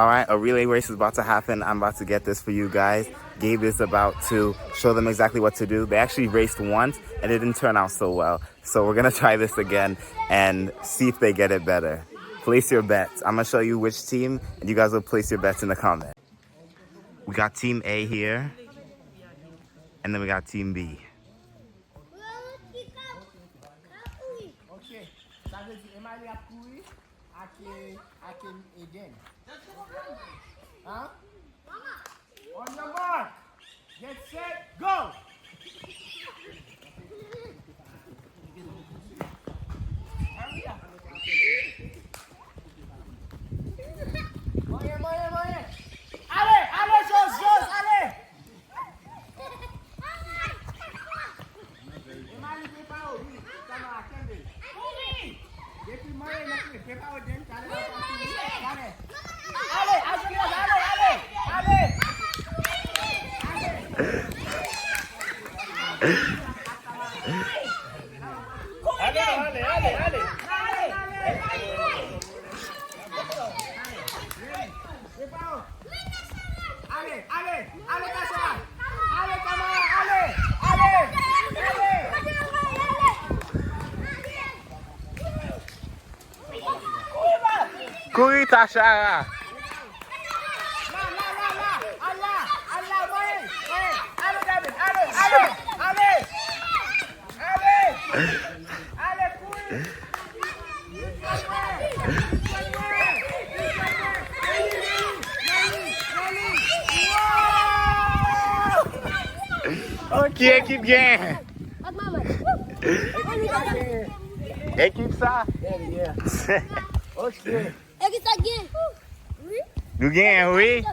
All right, a relay race is about to happen. I'm about to get this for you guys. Gabe is about to show them exactly what to do. They actually raced once and it didn't turn out so well. So we're gonna try this again and see if they get it better. Place your bets. I'm gonna show you which team and you guys will place your bets in the comments. We got team A here and then we got team B. Okay, ça veut dire Emmanuel a couru à again. Hein? On your mark, get set, go! Moyen. Allez, Jos, allez! Emmanuel, prépare, oui, ça va, attendez. Depuis moyen, prépare, allez! Allez, Casim! Allez, camarade! Allez! Courir, Tasha! Là, moyen! Allez, David! Allez, courir! Ok, équipe gagne! Équipe ça! Ok. Nous gagnons, oui!